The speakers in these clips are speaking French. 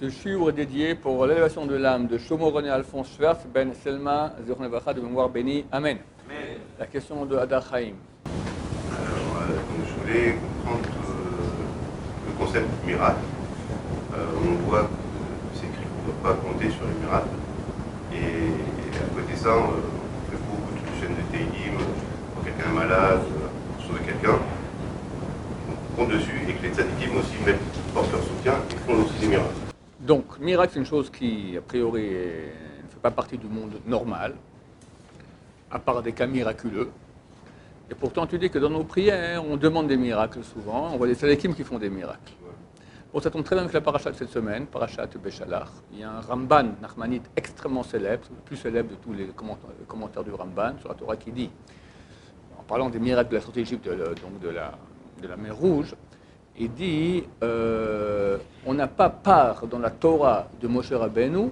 Ce shiur est dédié pour l'élévation de l'âme de Shlomo René Alphonse Schwartz, Ben Selma, Zichron Levacha, de mémoire bénie. Amen. Amen. La question de Hadar Chaim. Alors, je voulais comprendre le concept du miracle. On voit que c'est écrit qu'on ne doit pas compter sur les miracles. Et à côté de ça, on fait beaucoup de chaînes de Teilim, quand quelqu'un est malade, pour sauver quelqu'un. On compte dessus et que les tzadikim aussi portent leur soutien et font aussi des miracles. Donc, miracle, c'est une chose qui, a priori, ne fait pas partie du monde normal, à part des cas miraculeux. Et pourtant, tu dis que dans nos prières, on demande des miracles souvent. On voit des tzadikim qui font des miracles. Bon, ça tombe très bien avec la paracha de cette semaine, parachat Béchalach. Il y a un Ramban nachmanite extrêmement célèbre, le plus célèbre de tous les commentaires du Ramban sur la Torah, qui dit, en parlant des miracles de la sortie d'Égypte, donc de la mer Rouge, il dit on n'a pas part dans la Torah de Moshe Rabbeinu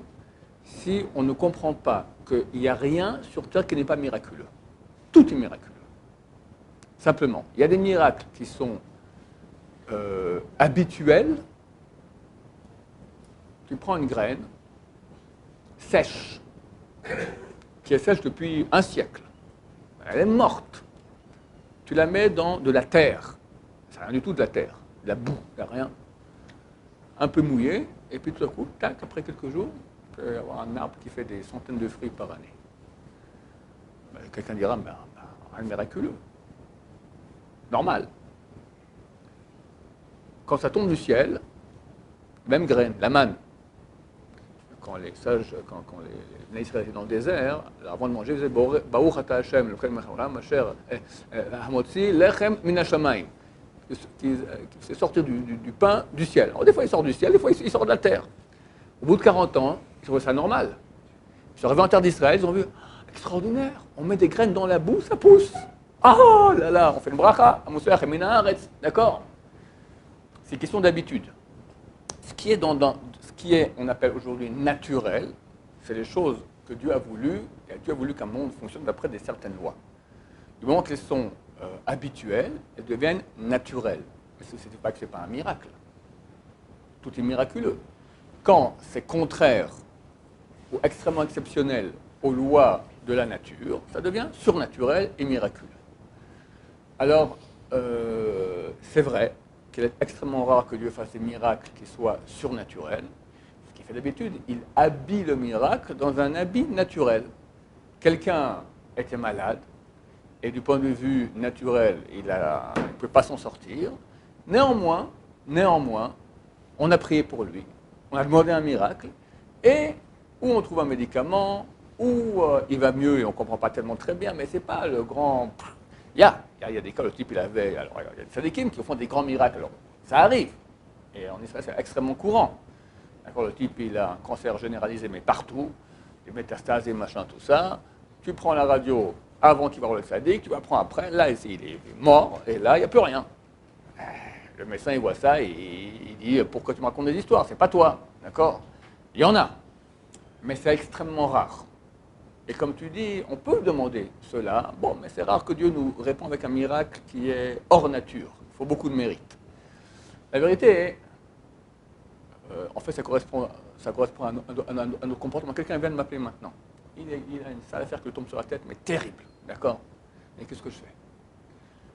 si on ne comprend pas qu'il n'y a rien sur terre qui n'est pas miraculeux. Tout est miraculeux. Simplement, il y a des miracles qui sont habituels. Tu prends une graine sèche, qui est sèche depuis un siècle. Elle est morte. Tu la mets dans de la terre. C'est rien du tout de la terre. De la boue, il n'y a rien. Un peu mouillé, et puis tout à coup, tac, après quelques jours, tu peux avoir un arbre qui fait des centaines de fruits par année. Quelqu'un dira, mais rien de miraculeux. Normal. Quand ça tombe du ciel, même graine, la manne. Quand les sages, quand les Israéliens étaient dans le désert, avant de manger, ils disaient Baruch ata Hashem, le Kol Mechamram, Asher Hamotzi Lechem min hashamayim. C'est sortir du pain du ciel. Alors, des fois, il sort du ciel, des fois, il sort de la terre. Au bout de 40 ans, ils trouvaient ça normal. Ils sont arrivés en terre d'Israël, ils ont vu extraordinaire, on met des graines dans la boue, ça pousse. Oh là là, on fait une bracha, Amosech Emina Haaretz, d'accord. C'est une question d'habitude. Ce qui est, on appelle aujourd'hui naturel, c'est les choses que Dieu a voulu, et Dieu a voulu qu'un monde fonctionne d'après des certaines lois. Du moment qu'elles sont habituelles, elles deviennent naturelles. Mais ce n'est pas que ce n'est pas un miracle. Tout est miraculeux. Quand c'est contraire ou extrêmement exceptionnel aux lois de la nature, ça devient surnaturel et miraculeux. Alors, c'est vrai qu'il est extrêmement rare que Dieu fasse des miracles qui soient surnaturels. Ce qu'il fait d'habitude, il habille le miracle dans un habit naturel. Quelqu'un était malade, et du point de vue naturel, il ne peut pas s'en sortir. Néanmoins, on a prié pour lui, on a demandé un miracle, et où on trouve un médicament, où il va mieux et on ne comprend pas tellement très bien, mais ce n'est pas le grand... Il y a des cas, le type il avait... Alors, il y a des tzadikim qui font des grands miracles, alors ça arrive, et en Israël c'est extrêmement courant. D'accord, le type il a un cancer généralisé, mais partout, des métastases et machin, tout ça. Tu prends la radio avant qu'il va voir le tzaddik, tu vas prendre après, là il est mort, et là il n'y a plus rien. Le médecin il voit ça et il dit pourquoi tu me racontes des histoires, c'est pas toi, d'accord. Il y en a, mais c'est extrêmement rare. Et comme tu dis, on peut demander cela, bon, mais c'est rare que Dieu nous réponde avec un miracle qui est hors nature. Il faut beaucoup de mérite. La vérité, en fait, ça correspond à notre comportement. Quelqu'un vient de m'appeler maintenant. Il a une sale affaire qui lui tombe sur la tête, mais terrible, d'accord. Et qu'est-ce que je fais?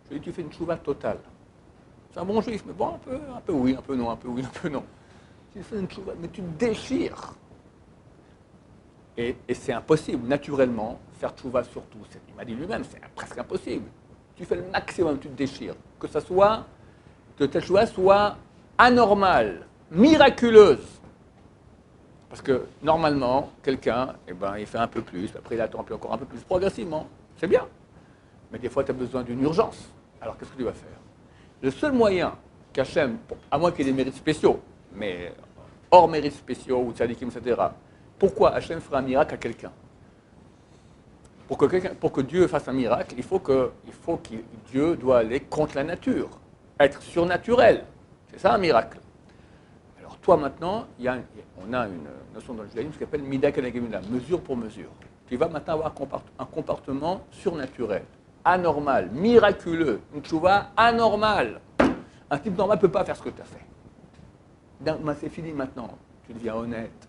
Je lui dis, tu fais une tchouva totale. C'est un bon juif, mais bon, un peu oui, un peu non, un peu oui, un peu non. Tu fais une tchouva, mais tu te déchires. Et c'est impossible, naturellement, faire tchouva sur tout. Il m'a dit lui-même, c'est presque impossible. Tu fais le maximum, tu te déchires. Que ta tchouva soit anormale, miraculeuse. Parce que, normalement, quelqu'un, il fait un peu plus, après il attend encore un peu plus, progressivement. C'est bien. Mais des fois, tu as besoin d'une urgence. Alors, qu'est-ce que tu vas faire? Le seul moyen qu'Hachem, à moins qu'il y ait des mérites spéciaux, mais hors mérites spéciaux, ou tzadikim, etc., pourquoi Hachem fera un miracle à quelqu'un? Pour que Dieu fasse un miracle, Dieu doit aller contre la nature, être surnaturel. C'est ça un miracle. Alors toi maintenant, on a une notion dans le judaïsme qui s'appelle Mida Keneged Mida, mesure pour mesure. Tu vas maintenant avoir un comportement surnaturel, anormal, miraculeux, une tchouva anormale. Un type normal ne peut pas faire ce que tu as fait. C'est fini maintenant. tu deviens honnête,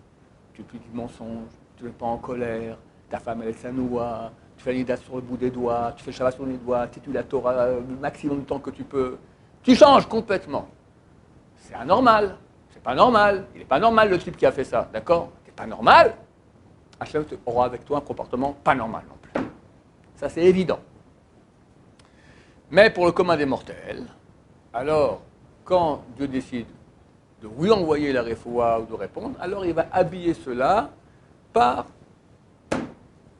tu dis mensonge, tu n'es pas en colère, ta femme elle est sanoua, tu fais l'Ida sur le bout des doigts, tu fais Shabbat sur les doigts, tu étudies la Torah le maximum de temps que tu peux. Tu changes complètement. C'est anormal. C'est pas normal. Il n'est pas normal le type qui a fait ça, d'accord? C'est pas normal. Hachem aura avec toi un comportement pas normal non plus. Ça c'est évident. Mais pour le commun des mortels, alors quand Dieu décide de lui envoyer la réfoua ou de répondre, alors il va habiller cela par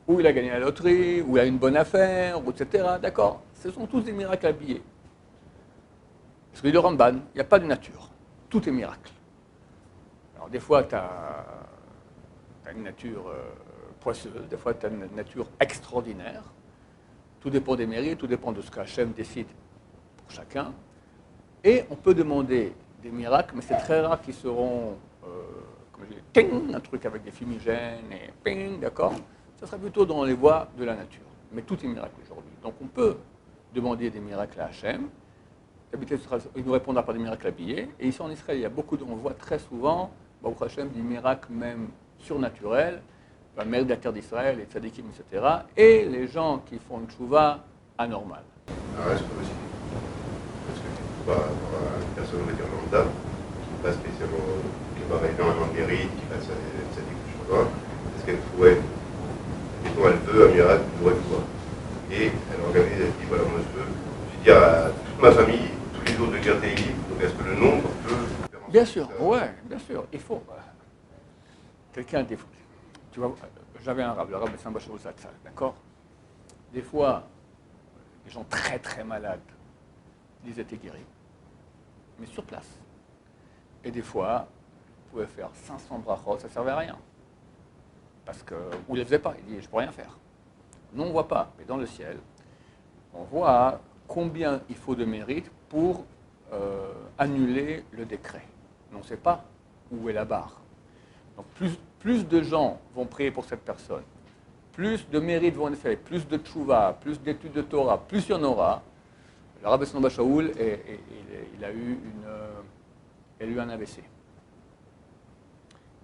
où il a gagné la loterie, où il a une bonne affaire, etc. D'accord? Ce sont tous des miracles habillés. Parce que le Ramban, il n'y a pas de nature. Tout est miracle. Alors des fois, tu as une nature poisseuse, des fois, tu as une nature extraordinaire. Tout dépend des mérites, tout dépend de ce qu'Hachem décide pour chacun. Et on peut demander des miracles, mais c'est très rare qu'ils seront, comme je dis, ting, un truc avec des fumigènes, et ping, d'accord? Ça sera plutôt dans les voies de la nature. Mais tout est miracle aujourd'hui. Donc on peut demander des miracles à Hachem. D'habitude, il nous répondra par des miracles habillés. Et ici en Israël, il y a beaucoup, on voit très souvent, Baruch Hachem, des miracles même surnaturels, le mérite de la terre d'Israël, les tzadikim, etc. Et les gens qui font une tchouva anormale. Alors est-ce que aussi, parce que tu vois, une personne, on va dire lambda, qui n'est pas spécialement, qui va arriver en mérite, qui va tzadik ou chouva, est-ce qu'elle pourrait, mettons, elle veut un miracle de réfoua, et elle organise, elle dit, voilà, moi je veux dire à toute ma famille, tous les jours de dire Tehillim, donc est-ce que le nombre peut faire en Bien sorte sûr, que ça... ouais, bien sûr, il faut. Quelqu'un, tu vois, j'avais un rab, le rab de Saint-Bachar Zatzal, d'accord? Des fois, les gens très très malades, ils étaient guéris, mais sur place. Et des fois, ils pouvaient faire 500 brachot, ça ne servait à rien. Parce que, ou ils ne les faisaient pas, ils disaient, je ne peux rien faire. Nous, on ne voit pas, mais dans le ciel, on voit combien il faut de mérite pour annuler le décret. Mais on ne sait pas où est la barre. Donc plus de gens vont prier pour cette personne, plus de mérites vont être faits, plus de tchouva, plus d'études de Torah, plus il y en aura. Le Rabbi Snouba Shaoul, il a eu un AVC.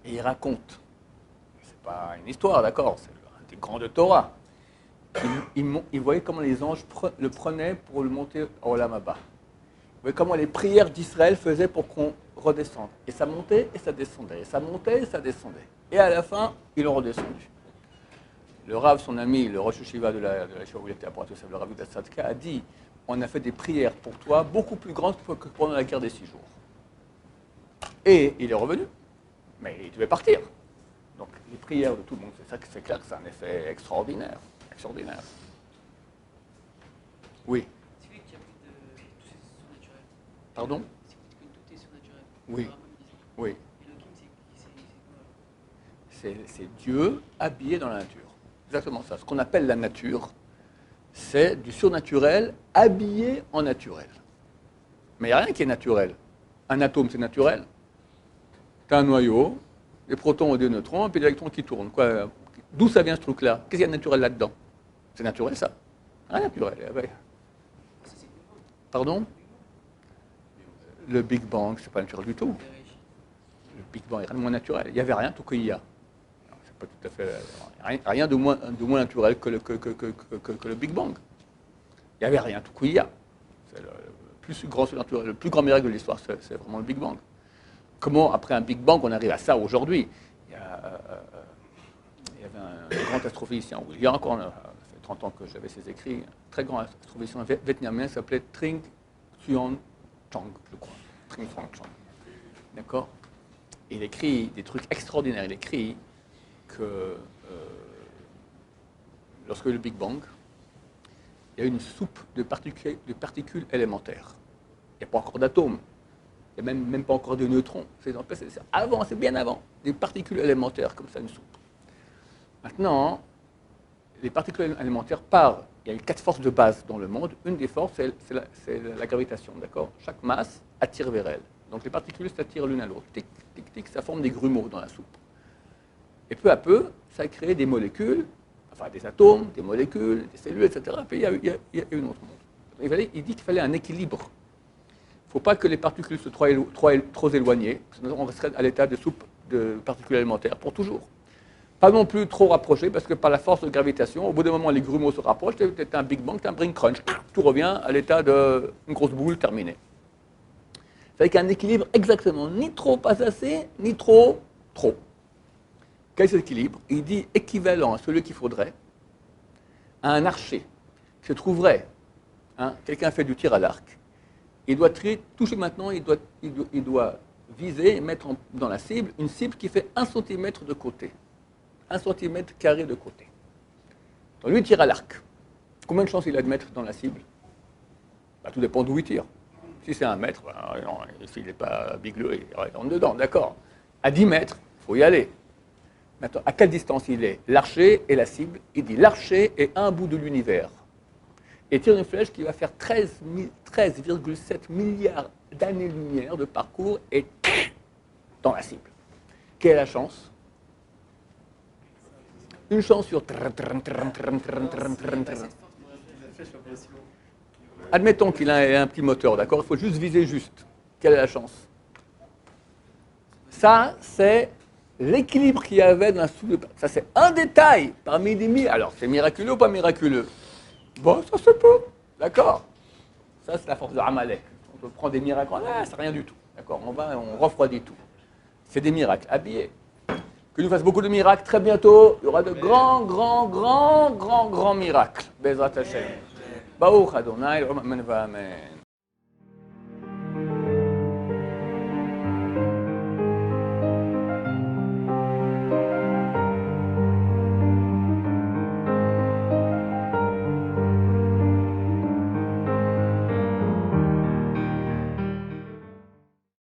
Et il raconte, c'est pas une histoire, d'accord, c'est un des grands de Torah. Il voyait comment les anges le prenaient pour le monter au Olam Haba. Vous voyez comment les prières d'Israël faisaient pour qu'on redescende. Et ça montait et ça descendait. Et ça montait et ça descendait. Et à la fin, ils l'ont redescendu. Le Rav, son ami, le Rosh Hashiva de la Yeshiva où il était à Pointe, le Rav Sadka, a dit on a fait des prières pour toi beaucoup plus grandes que pendant la guerre des 6 jours. Et il est revenu. Mais il devait partir. Donc les prières de tout le monde, c'est clair que c'est un effet extraordinaire. Extraordinaire. Oui. C'est vrai qu'il y a plus de tout c'est surnaturel. Pardon? C'est que tout est surnaturel. Oui. Oui. Elohim, c'est quoi? C'est Dieu habillé dans la nature. Exactement ça. Ce qu'on appelle la nature, c'est du surnaturel habillé en naturel. Mais il n'y a rien qui est naturel. Un atome, c'est naturel. Tu as un noyau, des protons et des neutrons, et puis des électrons qui tournent. Quoi? D'où ça vient ce truc-là? Qu'est-ce qu'il y a de naturel là-dedans? C'est naturel ça? Rien naturel. Pardon? Le Big Bang, c'est pas naturel du tout. Le Big Bang est rien de moins naturel. Il n'y avait rien tout qu'il y a. C'est pas tout à fait rien de moins naturel que le Big Bang. Il n'y avait rien tout qu'il y a. C'est le plus grand miracle de l'histoire, c'est vraiment le Big Bang. Comment, après un Big Bang, on arrive à ça aujourd'hui? Il y avait un grand astrophysicien, il y a encore, ça fait 30 ans que j'avais ses écrits, un très grand astrophysicien vietnamien qui s'appelait Trinh Xuyen Chang, je crois. Trinh Xuyen Chang. D'accord? Il écrit des trucs extraordinaires. Il écrit que lorsque le Big Bang, il y a une soupe de particules élémentaires. Il n'y a pas encore d'atomes. Il n'y a même pas encore de neutrons. C'est avant, c'est bien avant. Des particules élémentaires, comme ça, une soupe. Maintenant, les particules élémentaires partent. Il y a 4 forces de base dans le monde. Une des forces, c'est la gravitation, d'accord? Chaque masse attire vers elle. Donc les particules s'attirent l'une à l'autre. Tic, tic, tic, ça forme des grumeaux dans la soupe. Et peu à peu, ça a créé des molécules, enfin des atomes, des molécules, des cellules, etc. Et puis il y a une autre monde. Il dit qu'il fallait un équilibre. Il ne faut pas que les particules soient trop éloignées, sinon on resterait à l'état de soupe de particules élémentaires, pour toujours. Pas non plus trop rapprochés, parce que par la force de gravitation, au bout d'un moment, les grumeaux se rapprochent, c'est un Big Bang, c'est un Bring Crunch. Tout revient à l'état d'une grosse boule terminée. C'est avec un équilibre exactement, ni trop pas assez, ni trop. Quel est cet équilibre? Il dit équivalent à celui qu'il faudrait à un archer qui se trouverait, quelqu'un fait du tir à l'arc, il doit toucher maintenant, il doit viser et mettre dans la cible une cible qui fait 1 cm de côté. 1 cm carré de côté. Donc lui, il tire à l'arc. Combien de chances il a de mettre dans la cible? Tout dépend d'où il tire. Si c'est 1 mètre, s'il n'est pas bigleux, il rentre dedans, d'accord. À 10 mètres, il faut y aller. Maintenant, à quelle distance il est? L'archer et la cible. Il dit l'archer est un bout de l'univers. Et tire une flèche qui va faire 13,7 milliards d'années-lumière de parcours et dans la cible. Quelle est la chance? Une chance sur... Admettons qu'il a un petit moteur, d'accord? Il faut juste viser juste. Quelle est la chance? Ça, c'est l'équilibre qu'il y avait dans la soupe. Ça, c'est un détail parmi des milliers. Alors, c'est miraculeux ou pas miraculeux? Bon, ça se peut, d'accord? Ça, c'est la force de Amalek. On prend des miracles, c'est rien du tout, d'accord? On refroidit tout. C'est des miracles habillés. Que nous fasse beaucoup de miracles très bientôt. Il y aura de grands miracles. Bezrat Hashem. Baruch Adonai, Amen.